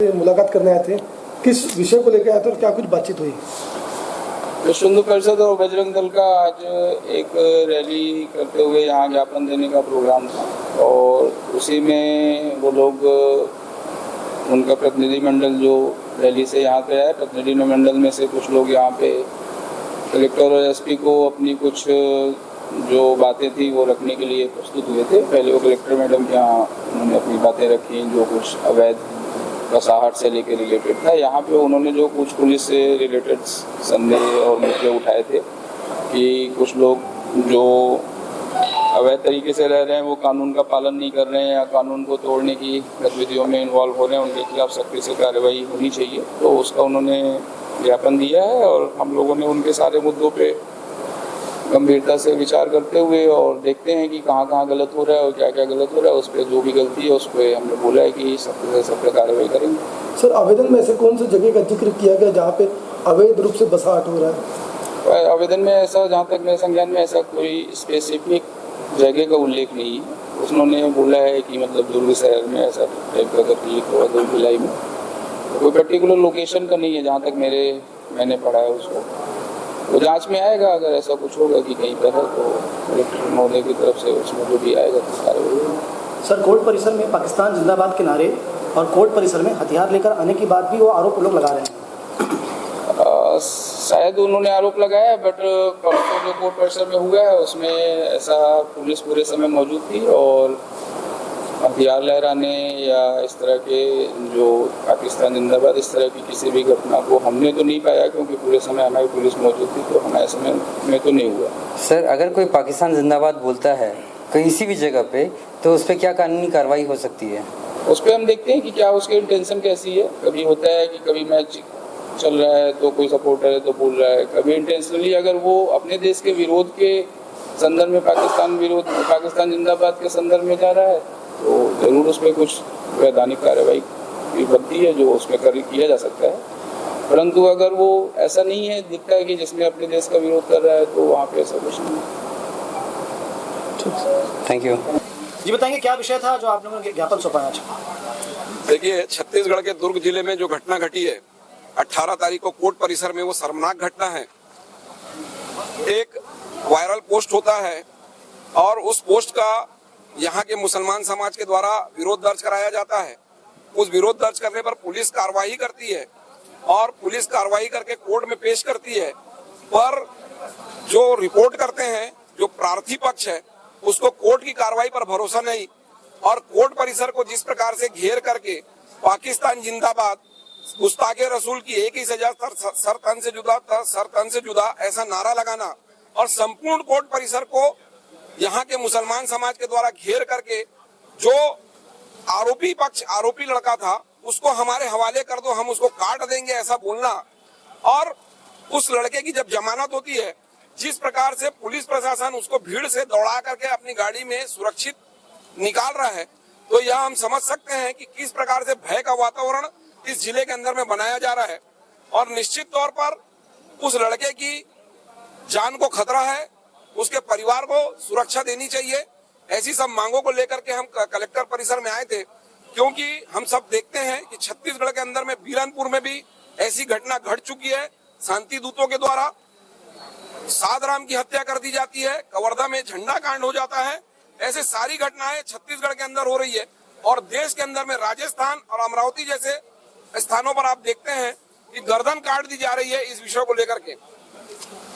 मुलाकात करने आए थे, किस विषय को लेकर आए थे और क्या कुछ बातचीत हुई? विश्व हिंदू परिषद और बजरंग दल का आज एक रैली करते हुए यहाँ ज्ञापन देने का प्रोग्राम था और उसी में वो लोग उनका प्रतिनिधिमंडल जो रैली से यहाँ पे आया, प्रतिनिधिमंडल में से कुछ लोग यहाँ पे कलेक्टर और एसपी को अपनी कुछ जो बातें थी वो रखने के लिए प्रस्तुत हुए थे। पहले वो कलेक्टर मैडम के यहाँ उन्होंने अपनी बातें रखी जो कुछ अवैध कसाहट से लेकर रिलेटेड था। यहाँ पे उन्होंने जो कुछ पुलिस से रिलेटेड संदेह और मुद्दे उठाए थे कि कुछ लोग जो अवैध तरीके से रह रहे हैं वो कानून का पालन नहीं कर रहे हैं या कानून को तोड़ने की गतिविधियों में इन्वॉल्व हो रहे हैं, उनके खिलाफ सख्ती से कार्रवाई होनी चाहिए। तो उसका उन्होंने ज्ञापन दिया है और हम लोगों ने उनके सारे मुद्दों पे गंभीरता से विचार करते हुए और देखते हैं कि कहाँ कहाँ गलत हो रहा है और क्या क्या गलत हो रहा है, उस पर जो भी गलती है उस पर हमने बोला है कि सब पे कार्रवाई करेंगे। सर, आवेदन में ऐसे कौन सी जगह का जिक्र किया गया जहाँ पे अवैध रूप से बसाहट हो रहा है? आवेदन में ऐसा, जहाँ तक मेरे संज्ञान में ऐसा कोई स्पेसिफिक जगह का उल्लेख नहीं है। उन्होंने बोला है कि मतलब दुर्ग शहर में ऐसा टाइप का तकलीफ हुआ, दुर्ग भिलाई में कोई पर्टिकुलर लोकेशन का नहीं है जहाँ तक मैंने पढ़ा है। उसको वो जांच में आएगा, अगर ऐसा कुछ होगा कि कहीं पर है तो कलेक्टर महोदय की तरफ से उसमें जो भी आएगा तो कार्रवाई। सर, कोर्ट परिसर में पाकिस्तान जिंदाबाद के नारे और कोर्ट परिसर में हथियार लेकर आने की बात भी वो आरोप लोग लगा रहे हैं। शायद उन्होंने आरोप लगाया, बट परसों जो कोर्ट परिसर में हुआ है उसमें ऐसा पुलिस पूरे समय मौजूद थी और हथियार लहराने या इस तरह के जो पाकिस्तान जिंदाबाद इस तरह की किसी भी घटना को हमने तो नहीं पाया, क्योंकि पूरे समय हमारी पुलिस मौजूद थी तो हमारे समय में तो नहीं हुआ। सर, अगर कोई पाकिस्तान जिंदाबाद बोलता है किसी भी जगह पे तो उस पर क्या कानूनी कार्रवाई हो सकती है? उस पर हम देखते हैं कि क्या उसकी इंटेंशन कैसी है। कभी होता है कि कभी मैच चल रहा है तो कोई सपोर्टर है तो बोल रहा है, कभी इंटेंशनली अगर वो अपने देश के विरोध के संदर्भ में पाकिस्तान जिंदाबाद के संदर्भ में जा रहा है तो जरूर उस पर कुछ वैधानिक कार्रवाई भी बनती है जो उसमें किया जा सकता है। परंतु अगर वो ऐसा नहीं है, दिखता है कि जिसमें अपने देश का विरोध कर रहा है तो वहाँ पे ऐसा कुछ नहीं है। थैंक यू जी, बताएंगे क्या विषय था जो आप लोगों ने ज्ञापन सौंपा? देखिए, छत्तीसगढ़ के दुर्ग जिले में जो घटना घटी है 18 तारीख को कोर्ट परिसर में, वो शर्मनाक घटना है। एक वायरल पोस्ट होता है और उस पोस्ट का यहाँ के मुसलमान समाज के द्वारा विरोध दर्ज कराया जाता है। उस विरोध दर्ज करने पर पुलिस कार्रवाई करती है और पुलिस कार्रवाई करके कोर्ट में पेश करती है, पर जो रिपोर्ट करते हैं जो प्रार्थी पक्ष है उसको कोर्ट की कार्रवाई पर भरोसा नहीं और कोर्ट परिसर को जिस प्रकार से घेर करके पाकिस्तान जिंदाबाद, गुस्ताखे रसूल की एक ही सजा, सर तन से जुदा ऐसा नारा लगाना और संपूर्ण कोर्ट परिसर को यहाँ के मुसलमान समाज के द्वारा घेर करके जो आरोपी लड़का था उसको हमारे हवाले कर दो, हम उसको काट देंगे, ऐसा बोलना, और उस लड़के की जब जमानत होती है, जिस प्रकार से पुलिस प्रशासन उसको भीड़ से दौड़ा करके अपनी गाड़ी में सुरक्षित निकाल रहा है, तो यह हम समझ सकते हैं कि किस प्रकार से भय का वातावरण इस जिले के अंदर में बनाया जा रहा है। और निश्चित तौर पर उस लड़के की जान को खतरा है, उसके परिवार को सुरक्षा देनी चाहिए। ऐसी सब मांगों को लेकर के हम कलेक्टर परिसर में आए थे, क्योंकि हम सब देखते हैं कि छत्तीसगढ़ के अंदर में बीरनपुर में भी ऐसी घटना घट चुकी है। शांति दूतों के द्वारा साधराम की हत्या कर दी जाती है, कवर्धा में झंडा कांड हो जाता है। ऐसे सारी घटनाएं छत्तीसगढ़ के अंदर हो रही है, और देश के अंदर में राजस्थान और अमरावती जैसे स्थानों पर आप देखते हैं कि गर्दन काट दी जा रही है। इस विषय को लेकर के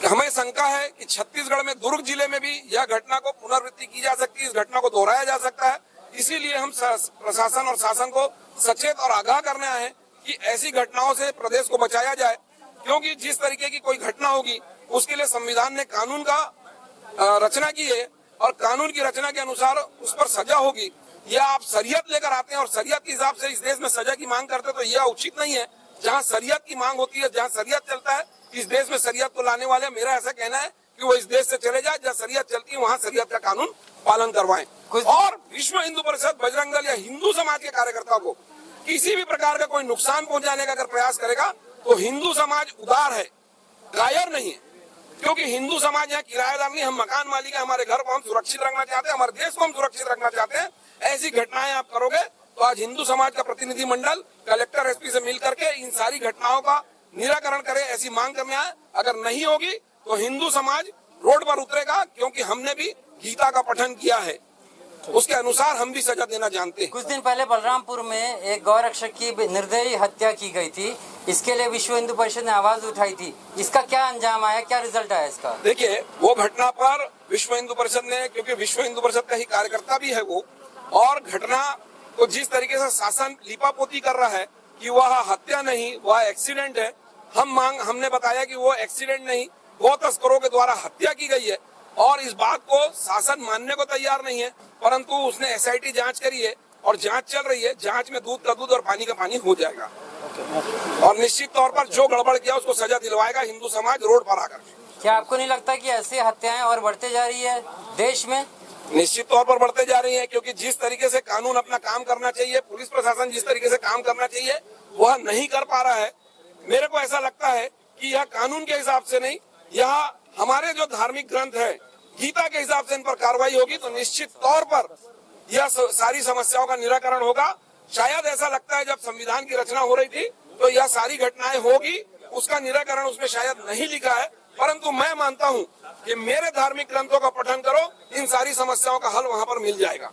हमें शंका है कि छत्तीसगढ़ में दुर्ग जिले में भी यह घटना को पुनरावृत्ति की जा सकती है, इस घटना को दोहराया जा सकता है। इसीलिए हम प्रशासन और शासन को सचेत और आगाह करने आए हैं कि ऐसी घटनाओं से प्रदेश को बचाया जाए, क्योंकि जिस तरीके की कोई घटना होगी उसके लिए संविधान ने कानून का रचना की है, और कानून की रचना के अनुसार उस पर सजा होगी। या आप शरीयत लेकर आते हैं और शरीयत के हिसाब से इस देश में सजा की मांग करते हैं, तो यह उचित नहीं है। जहाँ शरीयत की मांग होती है, जहाँ शरीयत चलता है, इस देश में शरीयत को लाने वाले, मेरा ऐसा कहना है कि वो इस देश से चले जाए। जहाँ शरीयत चलती है वहाँ शरीयत का कानून पालन करवाएं। और विश्व हिंदू परिषद, बजरंग दल या हिंदू समाज के कार्यकर्ता को किसी भी प्रकार का कोई नुकसान पहुंचाने का अगर प्रयास करेगा, तो हिंदू समाज उदार है, कायर नहीं है। क्योंकि हिंदू समाज यहाँ किराएदार नहीं, हम मकान मालिक है। हमारे घर को हम सुरक्षित रखना चाहते हैं, हमारे देश को हम सुरक्षित रखना चाहते हैं। ऐसी घटनाएं आप करोगे तो आज हिंदू समाज का प्रतिनिधि मंडल कलेक्टर, एसपी से मिल करके इन सारी घटनाओं का निराकरण करे, ऐसी मांग करने आए। अगर नहीं होगी तो हिंदू समाज रोड पर उतरेगा, क्योंकि हमने भी गीता का पठन किया है, उसके अनुसार हम भी सजा देना जानते हैं। कुछ दिन पहले बलरामपुर में एक गौरक्षक की निर्दयी हत्या की गई थी, इसके लिए विश्व हिंदू परिषद ने आवाज उठाई थी। इसका क्या अंजाम आया, क्या रिजल्ट आया इसका? देखिए, वो घटना पर विश्व हिंदू परिषद ने, क्योंकि विश्व हिंदू परिषद का ही कार्यकर्ता भी है वो, और घटना को जिस तरीके से शासन लीपापोती कर रहा है कि वह हत्या नहीं, वह एक्सीडेंट है, हमने बताया कि वो एक्सीडेंट नहीं, गौ तस्करों के द्वारा हत्या की गई है। और इस बात को शासन मानने को तैयार नहीं है, परंतु उसने एसआईटी जांच करी है और जांच चल रही है। जांच में दूध का दूध और पानी का पानी हो जाएगा, और निश्चित तौर पर जो गड़बड़ किया उसको सजा दिलवाएगा हिंदू समाज रोड पर आकर। क्या आपको नहीं लगता कि ऐसी हत्याएं और बढ़ते जा रही है देश में? निश्चित तौर पर बढ़ते जा रही है, क्योंकि जिस तरीके से कानून अपना काम करना चाहिए, पुलिस प्रशासन जिस तरीके से काम करना चाहिए वह नहीं कर पा रहा है। मेरे को ऐसा लगता है कि यह कानून के हिसाब से नहीं, यह हमारे जो धार्मिक ग्रंथ है गीता के हिसाब से इन पर कार्रवाई होगी, तो निश्चित तौर पर यह सारी समस्याओं का निराकरण होगा। शायद ऐसा लगता है जब संविधान की रचना हो रही थी तो यह सारी घटनाएं होगी, उसका निराकरण उसमें शायद नहीं लिखा है, परंतु मैं मानता हूं कि मेरे धार्मिक ग्रंथों का पठन करो, इन सारी समस्याओं का हल वहां पर मिल जाएगा।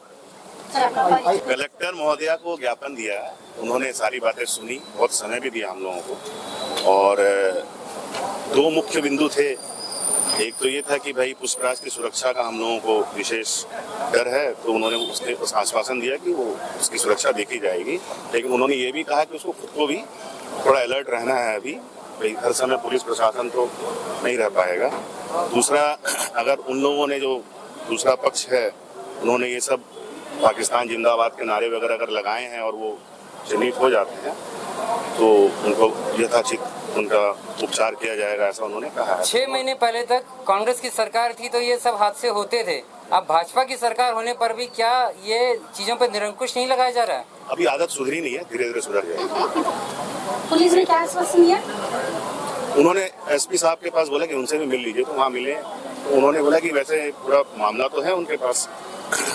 कलेक्टर महोदया को ज्ञापन दिया, उन्होंने सारी बातें सुनी, बहुत समय भी दिया हम लोगों को, और दो मुख्य बिंदु थे। एक तो ये था कि भाई पुष्पराज की सुरक्षा का हम लोगों को विशेष डर है, तो उन्होंने उसने आश्वासन दिया कि वो उसकी सुरक्षा देखी जाएगी। लेकिन उन्होंने ये भी कहा कि उसको खुद को भी थोड़ा अलर्ट रहना है। अभी भाई हर समय पुलिस प्रशासन तो नहीं रह पाएगा। दूसरा, अगर उन लोगों ने जो दूसरा पक्ष है, उन्होंने ये सब पाकिस्तान जिंदाबाद के नारे वगैरह अगर लगाए हैं और वो चिन्हित हो जाते हैं, तो उनको यथाचित उनका उपचार किया जाएगा, ऐसा उन्होंने कहा है। 6 महीने पहले तक कांग्रेस की सरकार थी तो ये सब हादसे होते थे। अब भाजपा की सरकार होने पर भी क्या ये चीजों पर निरंकुश नहीं लगाया जा रहा है? अभी आदत सुधरी नहीं है, धीरे धीरे सुधर जाएगी। पुलिस ने क्या आश्वासन दिया? उन्होंने एसपी साहब के पास बोला कि उनसे भी मिल लीजिए, तो वहाँ मिले, तो उन्होंने बोला कि वैसे पूरा मामला तो है उनके पास,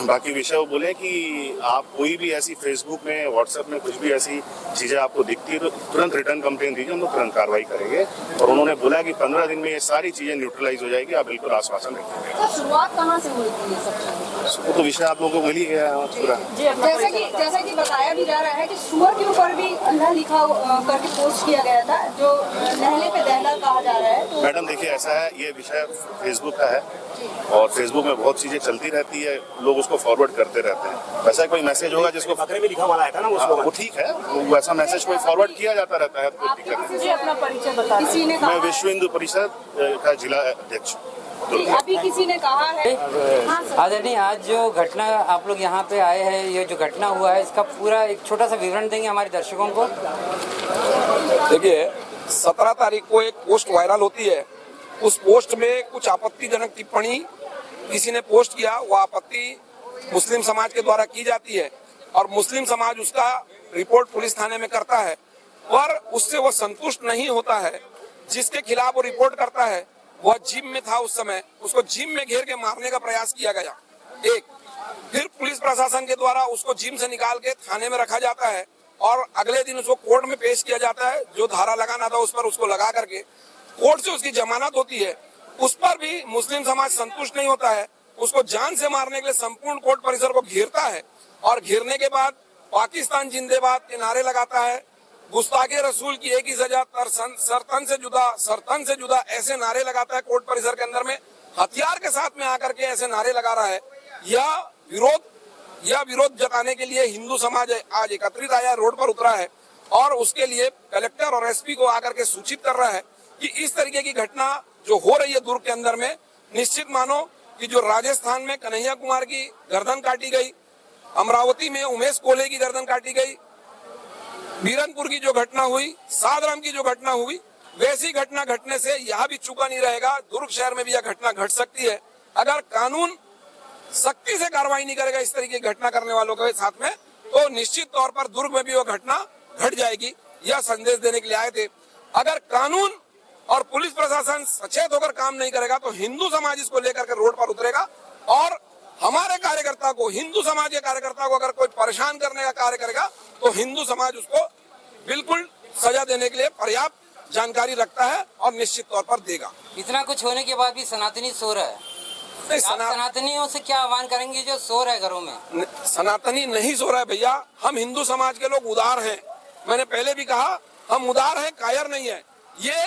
बाकी विषय वो बोले कि आप कोई भी ऐसी फेसबुक में, व्हाट्सएप में कुछ भी ऐसी चीजें आपको दिखती है तो तुरंत रिटर्न कंप्लेन दीजिए, हम लोग तुरंत कार्रवाई करेंगे। और उन्होंने बोला कि 15 दिन में ये सारी चीजें न्यूट्रलाइज हो जाएगी, आप बिल्कुल आश्वासन रखेंगे। तो शुरुआत कहाँ से हुई थी ये सब? वो तो विषय आप लोगों को मिल ही गया है पूरा। जैसा कि बताया भी जा रहा है कि सुअर के ऊपर भी अल्लाह लिखा करके पोस्ट किया गया था, जो नहले पे दहला कहा जा रहा है। तो मैडम देखिए, ऐसा है, ये विषय फेसबुक का है और फेसबुक में बहुत चीजें चलती रहती है, लोग उसको फॉरवर्ड करते रहते हैं। वैसा कोई मैसेज होगा जिसको पकड़े में लिखा हुआ है ना, वो ठीक है, वैसा मैसेज कोई फॉरवर्ड किया जाता रहता है, तो अपना परिचय बता। मैं विश्व हिंदू परिषद का जिला अध्यक्ष। जी, अभी किसी ने कहा है। हाँ सर। आदरणीय, आज जो घटना आप लोग यहाँ पे आए हैं, ये जो घटना हुआ है, इसका पूरा एक छोटा सा विवरण देंगे हमारे दर्शकों को। देखिए, 17 तारीख को एक पोस्ट वायरल होती है। उस पोस्ट में कुछ आपत्तिजनक टिप्पणी किसी ने पोस्ट किया। वो आपत्ति मुस्लिम समाज के द्वारा की जाती है और मुस्लिम समाज उसका रिपोर्ट पुलिस थाने में करता है, पर उससे वो संतुष्ट नहीं होता है। जिसके खिलाफ वो रिपोर्ट करता है वह जिम में था उस समय, उसको जिम में घेर के मारने का प्रयास किया गया। एक फिर पुलिस प्रशासन के द्वारा उसको जिम से निकाल के थाने में रखा जाता है और अगले दिन उसको कोर्ट में पेश किया जाता है। जो धारा लगाना था उस पर उसको लगा करके कोर्ट से उसकी जमानत होती है। उस पर भी मुस्लिम समाज संतुष्ट नहीं होता है, उसको जान से मारने के लिए संपूर्ण कोर्ट परिसर को घेरता है और घेरने के बाद पाकिस्तान जिंदाबाद के नारे लगाता है। गुस्ताखे रसूल की एक ही सजा, सरतन से जुदा ऐसे नारे लगाता है कोर्ट परिसर के अंदर में, हथियार के साथ में आकर के ऐसे नारे लगा रहा है। यह विरोध जताने के लिए हिंदू समाज आज एकत्रित आया, रोड पर उतरा है और उसके लिए कलेक्टर और एसपी को आकर के सूचित कर रहा है कि इस तरीके की घटना जो हो रही है दुर्ग के अंदर में, निश्चित मानो कि जो राजस्थान में कन्हैया कुमार की गर्दन काटी गई, अमरावती में उमेश कोल्हे की गर्दन काटी गई, बीरनपुर की जो घटना हुई, सादराम की जो घटना हुई, वैसी घटना घटने से यहाँ भी चूका नहीं रहेगा। दुर्ग शहर में भी यह घटना घट सकती है अगर कानून सख्ती से कार्रवाई नहीं करेगा इस तरीके की घटना करने वालों के साथ में, तो निश्चित तौर पर दुर्ग में भी वो घटना घट जाएगी। यह संदेश देने के लिए आए थे। अगर कानून और पुलिस प्रशासन सचेत होकर काम नहीं करेगा तो हिंदू समाज इसको लेकर के रोड पर उतरेगा और हमारे कार्यकर्ता को, हिंदू समाज के कार्यकर्ता को अगर कोई परेशान करने का कार्य करेगा तो हिंदू समाज उसको बिल्कुल सजा देने के लिए पर्याप्त जानकारी रखता है और निश्चित तौर पर देगा। इतना कुछ होने के बाद भी सनातनी सो रहा है। आप सनातनियों से क्या आह्वान करेंगे जो सो रहे घरों में? सनातनी नहीं सो रहा है भैया, हम हिंदू समाज के लोग उदार हैं। मैंने पहले भी कहा हम उदार हैं, कायर नहीं है। ये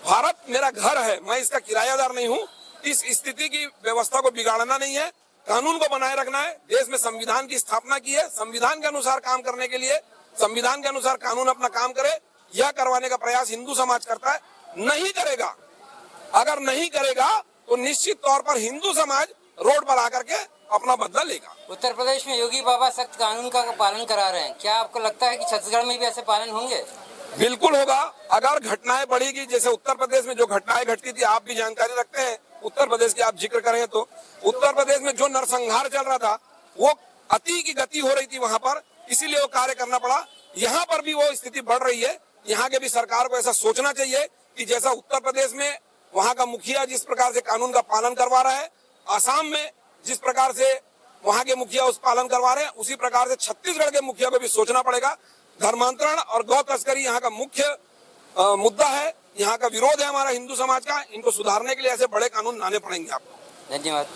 भारत मेरा घर है, मैं इसका किरायादार नहीं हूँ। इस स्थिति की व्यवस्था को बिगाड़ना नहीं है, कानून को बनाए रखना है। देश में संविधान की स्थापना की है, संविधान के अनुसार काम करने के लिए संविधान के अनुसार कानून अपना काम करे, यह करवाने का प्रयास हिंदू समाज करता है। नहीं करेगा, अगर नहीं करेगा तो निश्चित तौर पर हिंदू समाज रोड पर आकर के अपना बदला लेगा। उत्तर प्रदेश में योगी बाबा सख्त कानून का पालन करा रहे हैं, क्या आपको लगता है कि छत्तीसगढ़ में भी ऐसे पालन होंगे? बिल्कुल होगा। अगर घटनाएं बढ़ेगी, जैसे उत्तर प्रदेश में जो घटनाएं घटती थी, आप भी जानकारी रखते हैं, उत्तर प्रदेश की आप जिक्र करें तो उत्तर प्रदेश में जो नरसंहार चल रहा था वो अति की गति हो रही थी वहां पर, इसीलिए वो कार्य करना पड़ा। यहाँ पर भी वो स्थिति बढ़ रही है। यहाँ के भी सरकार को ऐसा सोचना चाहिए कि जैसा उत्तर प्रदेश में वहाँ का मुखिया जिस प्रकार से कानून का पालन करवा रहा है, आसाम में जिस प्रकार से वहाँ के मुखिया उस पालन करवा रहे हैं, उसी प्रकार से छत्तीसगढ़ के मुखिया को भी सोचना पड़ेगा। धर्मांतरण और गौ तस्करी यहाँ का मुख्य मुद्दा है, यहाँ का विरोध है हमारा हिंदू समाज का। इनको सुधारने के लिए ऐसे बड़े कानून लाने पड़ेंगे आपको। धन्यवाद।